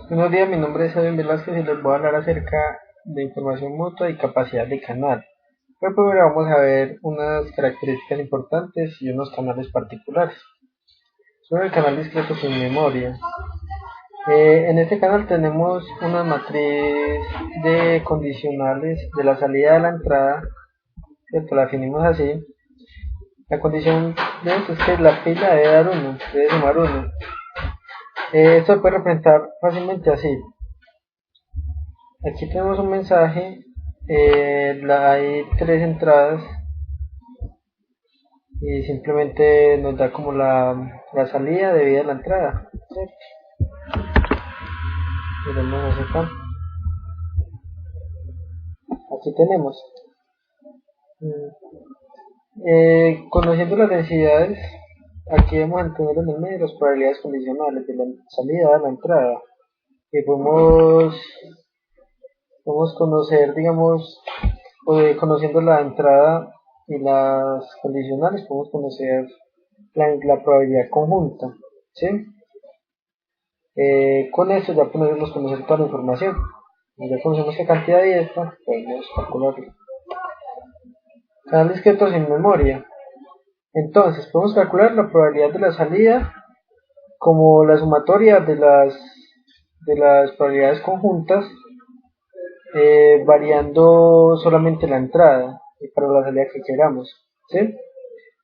Buenos días, mi nombre es Edwin Velázquez y les voy a hablar acerca de información mutua y capacidad de canal. Pero primero vamos a ver unas características importantes y unos canales particulares. Sobre el canal discreto sin memoria. En este canal tenemos una matriz de condicionales de la salida a la entrada, ¿cierto? La definimos así. La condición de esto es que la pila debe dar 1, debe sumar 1. Esto se puede representar fácilmente así. Aquí tenemos un mensaje, hay 3 entradas y simplemente nos da como la salida debida a la entrada, ¿cierto? Miremos acá. Aquí tenemos. Conociendo las densidades, aquí vamos a entender en el medio las probabilidades condicionales de la salida a la entrada. Y podemos conocer, digamos, conociendo la entrada y las condicionales, podemos conocer la probabilidad conjunta, ¿sí? Con esto ya podemos conocer toda la información. Ya conocemos qué cantidad y esta, podemos calcularlo. Canal discreto sin memoria. Entonces, podemos calcular la probabilidad de la salida como la sumatoria de las probabilidades conjuntas, variando solamente la entrada y para la salida que queramos, ¿sí?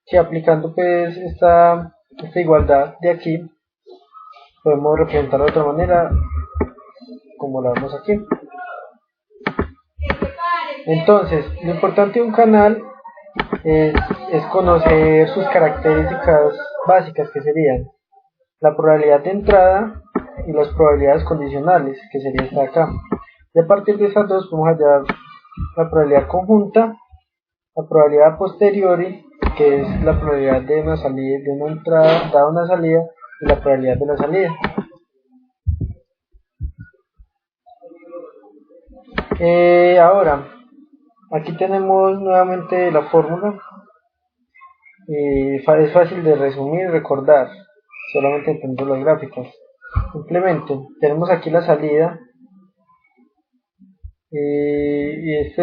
Que aplicando pues esta igualdad de aquí, podemos representarla de otra manera, como la vemos aquí. Entonces, lo importante de un canal es conocer sus características básicas, que serían la probabilidad de entrada y las probabilidades condicionales, que sería esta de acá. Y a partir de estas dos podemos hallar la probabilidad conjunta, la probabilidad a posteriori, que es la probabilidad de una salida, de una entrada dada una salida, y la probabilidad de la salida. Ahora, aquí tenemos nuevamente la fórmula. Es fácil de resumir y recordar, solamente entendiendo las gráficas. Simplemente tenemos aquí la salida, y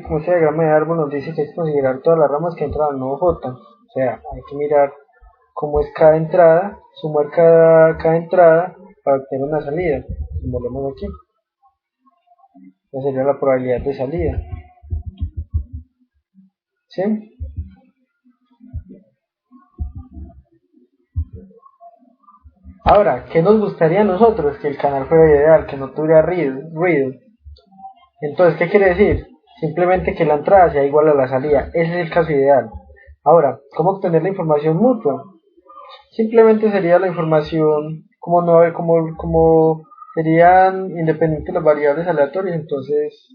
como este diagrama de árbol nos dice que hay que considerar todas las ramas que entran al nodo J. O sea, hay que mirar cómo es cada entrada, sumar cada entrada para obtener una salida. Como lo vemos aquí, esa sería la probabilidad de salida, ¿sí? Ahora, ¿qué nos gustaría a nosotros? Que el canal fuera ideal, que no tuviera ruido. Entonces, ¿qué quiere decir? Simplemente que la entrada sea igual a la salida. Ese es el caso ideal. Ahora, ¿cómo obtener la información mutua? Simplemente sería la información, como serían independientes las variables aleatorias, entonces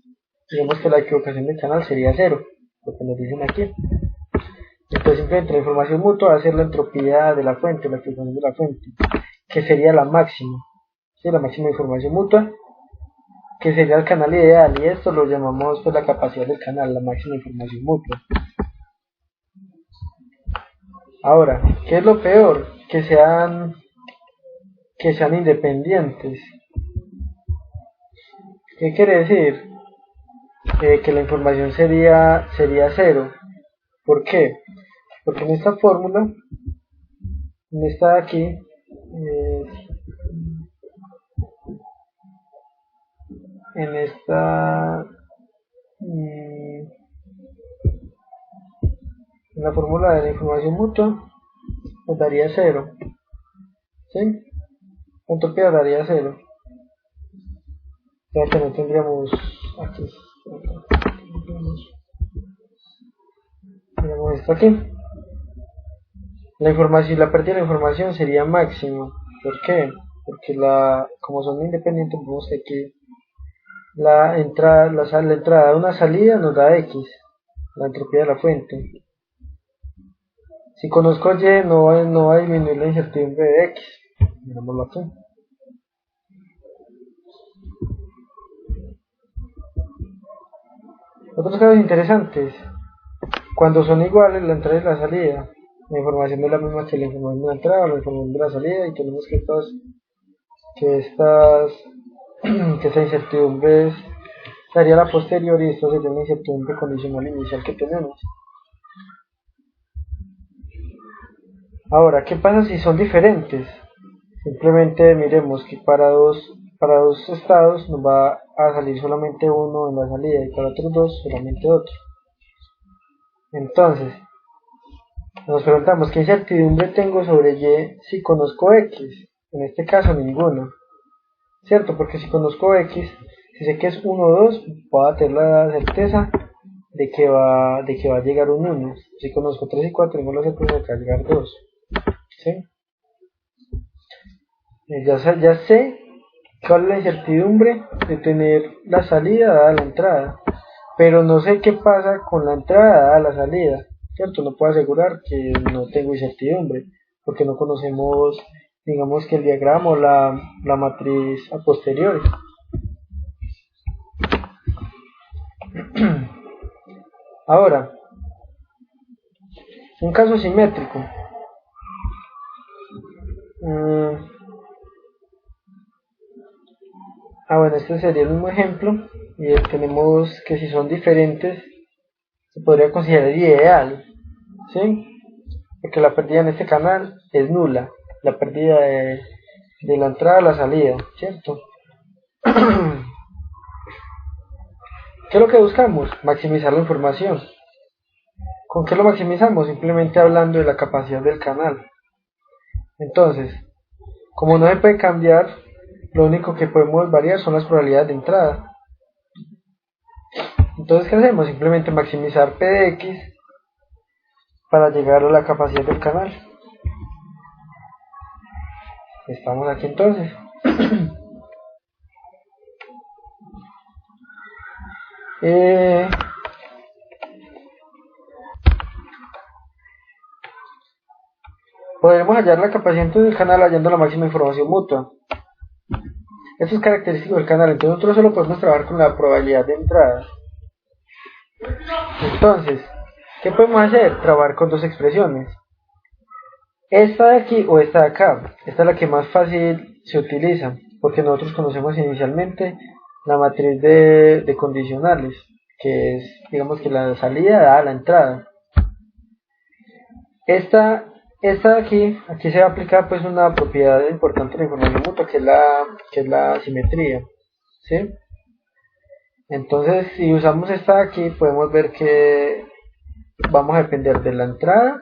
digamos que la equivocación del canal sería 0, lo que nos dicen aquí. Entonces simplemente la información mutua va a ser la entropía de la fuente, la equivocación de la fuente, que sería la máxima, ¿sí? La máxima información mutua, que sería el canal ideal, y esto lo llamamos pues la capacidad del canal, la máxima información mutua. Ahora, ¿qué es lo peor? Que sean independientes. ¿Qué quiere decir? Que la información sería 0. ¿Por qué? Porque en esta fórmula, en esta de aquí, en esta, en la fórmula de la información mutua, nos daría 0, ¿sí? La entropía daría 0. Ya que no tendríamos aquí, tenemos esto aquí. La pérdida de la información sería máxima. ¿Por qué? Porque como son independientes, vemos que aquí la entrada de una salida nos da X, la entropía de la fuente. Si conozco Y, no va a disminuir la incertidumbre de X. Mirámoslo aquí. Otros casos interesantes. Cuando son iguales la entrada y la salida, la información es la misma que la información de la entrada o la información de la salida, y tenemos que que que esta incertidumbre sería la posterior y esto sería la incertidumbre condicional inicial que tenemos. Ahora, ¿qué pasa si son diferentes? Simplemente miremos que para dos estados nos va a salir solamente uno en la salida y para otros dos solamente otro. Entonces, nos preguntamos qué incertidumbre tengo sobre Y si conozco X. En este caso ninguna, ¿cierto? Porque si conozco X, si sé que es 1 o 2, voy a tener la certeza de que va a llegar un 1. Si conozco 3 y 4, tengo la certeza de que va a llegar 2. ¿Sí? Ya sé cuál es la incertidumbre de tener la salida dada la entrada, pero no sé qué pasa con la entrada dada la salida, ¿cierto? No puedo asegurar que no tengo incertidumbre, porque no conocemos, digamos que el diagrama o la matriz a posteriori. Ahora, un caso simétrico. Bueno, este sería el mismo ejemplo y tenemos que si son diferentes se podría considerar ideal, ¿sí? Porque la pérdida en este canal es nula, la pérdida de la entrada a la salida, ¿cierto? ¿Qué es lo que buscamos? Maximizar la información. ¿Con qué lo maximizamos? Simplemente hablando de la capacidad del canal. Entonces, como no se puede cambiar, lo único que podemos variar son las probabilidades de entrada. Entonces, ¿qué hacemos? Simplemente maximizar P de X para llegar a la capacidad del canal. Estamos aquí entonces. Podremos hallar la capacidad del canal hallando la máxima información mutua. Esto es característico del canal, entonces nosotros solo podemos trabajar con la probabilidad de entrada. Entonces, ¿qué podemos hacer? Trabajar con dos expresiones. Esta de aquí o esta de acá. Esta es la que más fácil se utiliza, porque nosotros conocemos inicialmente la matriz de condicionales, que es, digamos que la salida da a la entrada. Esta de aquí se va a aplicar pues una propiedad importante de la información mutua, que es la simetría, ¿sí? Entonces, si usamos esta de aquí, podemos ver que vamos a depender de la entrada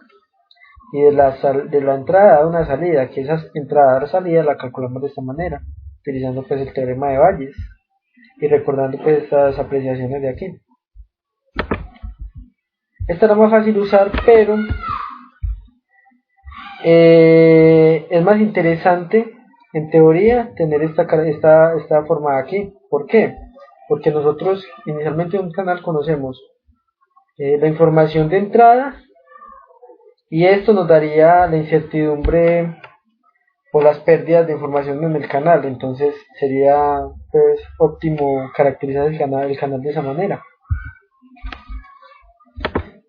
y de la entrada a una salida, que esa entrada a salida la calculamos de esta manera, utilizando pues el teorema de Bayes y recordando pues estas apreciaciones de aquí. Esta era más fácil usar, pero es más interesante en teoría tener esta forma aquí. ¿Por qué? Porque nosotros inicialmente en un canal conocemos la información de entrada y esto nos daría la incertidumbre o las pérdidas de información en el canal. Entonces sería pues óptimo caracterizar el canal de esa manera.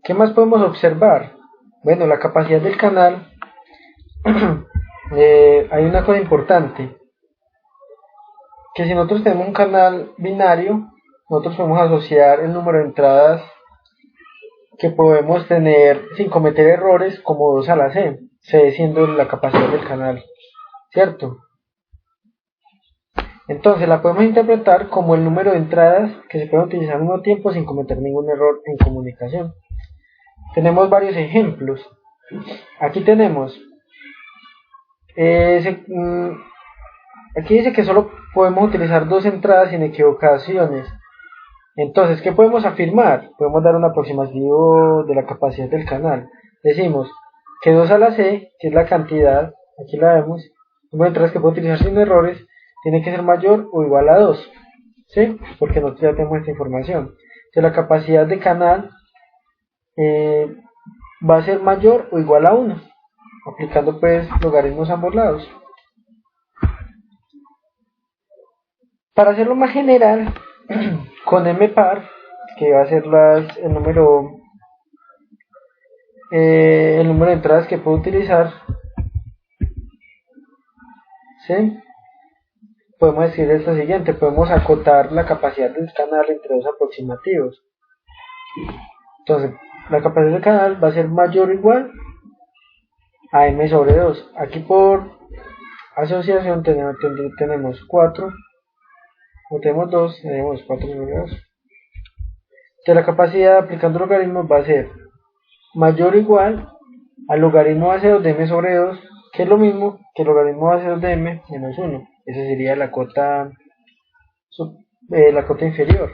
¿Qué más podemos observar? Bueno, la capacidad del canal. Hay una cosa importante, que si nosotros tenemos un canal binario, nosotros podemos asociar el número de entradas que podemos tener sin cometer errores como 2 a la C siendo la capacidad del canal, ¿cierto? Entonces la podemos interpretar como el número de entradas que se pueden utilizar al mismo tiempo sin cometer ningún error en comunicación. Tenemos varios ejemplos. Aquí tenemos aquí dice que solo podemos utilizar 2 entradas sin equivocaciones. Entonces, ¿qué podemos afirmar? Podemos dar un aproximativo de la capacidad del canal. Decimos que 2 a la C, que es la cantidad, aquí la vemos, el número de entradas que puedo utilizar sin errores, tiene que ser mayor o igual a 2, ¿sí? Porque nosotros ya tenemos esta información. Entonces, la capacidad de canal va a ser mayor o igual a 1, aplicando pues logaritmos a ambos lados. Para hacerlo más general, con M-par, que va a ser el número de entradas que puedo utilizar, ¿sí? podemos decir esto siguiente: podemos acotar la capacidad del canal entre dos aproximativos. Entonces, la capacidad del canal va a ser mayor o igual a m sobre 2. Aquí por asociación tenemos 4, o tenemos 2, tenemos 4 sobre 2. Entonces la capacidad aplicando logaritmos va a ser mayor o igual al logaritmo base 2 de m sobre 2, que es lo mismo que el logaritmo base 2 de m menos 1. Esa sería la cota inferior.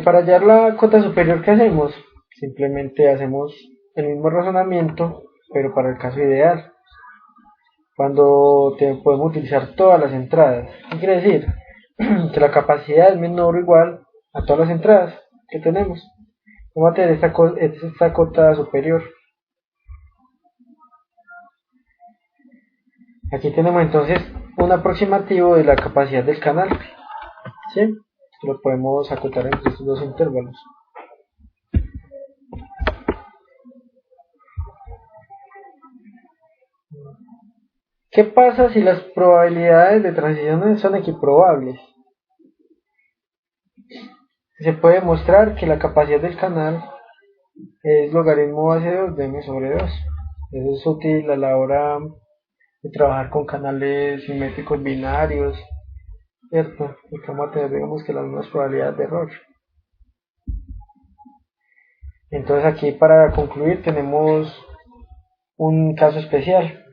Para hallar la cota superior, ¿qué hacemos? Simplemente hacemos el mismo razonamiento, pero para el caso ideal, cuando podemos utilizar todas las entradas. ¿Qué quiere decir? Que la capacidad es menor o igual a todas las entradas que tenemos. Vamos a tener esta cota superior. Aquí tenemos entonces un aproximativo de la capacidad del canal, ¿sí? Lo podemos acotar entre estos dos intervalos. ¿Qué pasa si las probabilidades de transiciones son equiprobables? Se puede demostrar que la capacidad del canal es logaritmo base 2 de m sobre 2. Eso es útil a la hora de trabajar con canales simétricos binarios, ¿cierto? Y vamos a tener, digamos, que las mismas probabilidades de error. Entonces aquí, para concluir, tenemos un caso especial,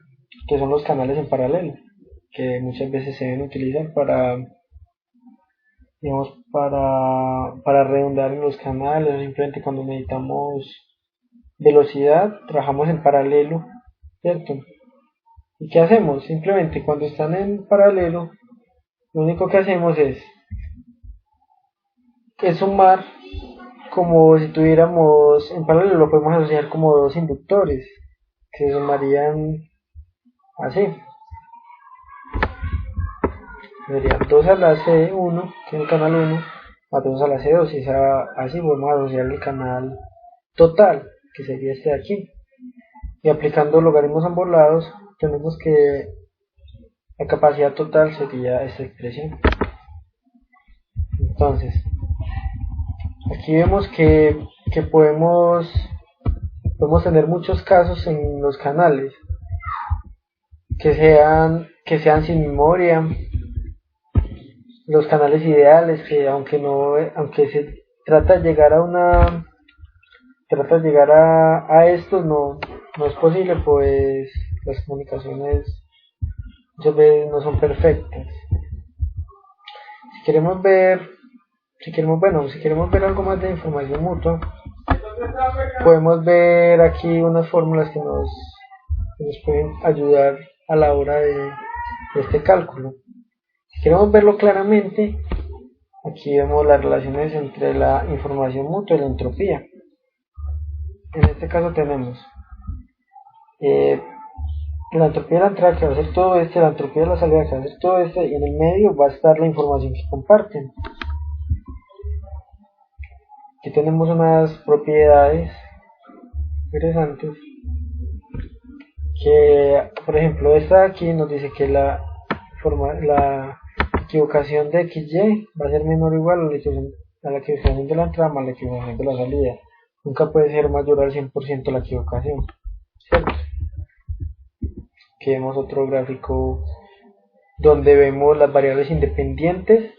que son los canales en paralelo, que muchas veces se deben utilizar para, digamos, para redundar en los canales, simplemente cuando necesitamos velocidad, trabajamos en paralelo, ¿cierto? ¿Y qué hacemos? Simplemente cuando están en paralelo, lo único que hacemos es sumar, como si tuviéramos en paralelo, lo podemos asociar como dos inductores, que se sumarían así. Sería 2 a la C1, que es el canal 1, más 2 a la C2, y así podemos asociar el canal total, que sería este de aquí. Y aplicando logaritmos a ambos lados, tenemos que la capacidad total sería esta expresión. Entonces, aquí vemos que podemos tener muchos casos en los canales que sean sin memoria, los canales ideales, que aunque se trata de llegar a estos, no es posible, pues las comunicaciones muchas veces no son perfectas. Si queremos ver algo más de información mutua, podemos ver aquí unas fórmulas que nos pueden ayudar a la hora de este cálculo. Si queremos verlo claramente, aquí vemos las relaciones entre la información mutua y la entropía. En este caso tenemos la entropía de la entrada, que va a ser todo este, la entropía de la salida, que va a ser todo este, y en el medio va a estar la información que comparten. Aquí tenemos unas propiedades interesantes, que por ejemplo esta de aquí nos dice que la equivocación de XY va a ser menor o igual a la equivocación de la entrada más la equivocación de la salida. Nunca puede ser mayor al 100% la equivocación, ¿cierto? Aquí vemos otro gráfico donde vemos las variables independientes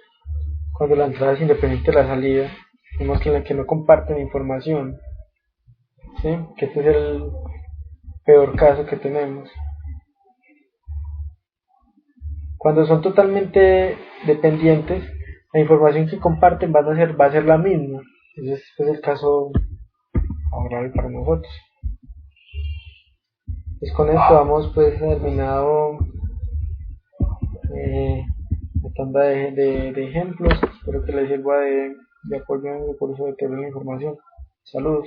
cuando la entrada es independiente de la salida. Vemos que no comparten información, ¿sí? Que este es el peor caso que tenemos. Cuando son totalmente dependientes, la información que comparten va a ser la misma. Ese es el caso favorable para nosotros. Pues con esto vamos pues terminado la tanda de ejemplos. Espero que les sirva de apoyo en el curso de teoría de la información. Saludos.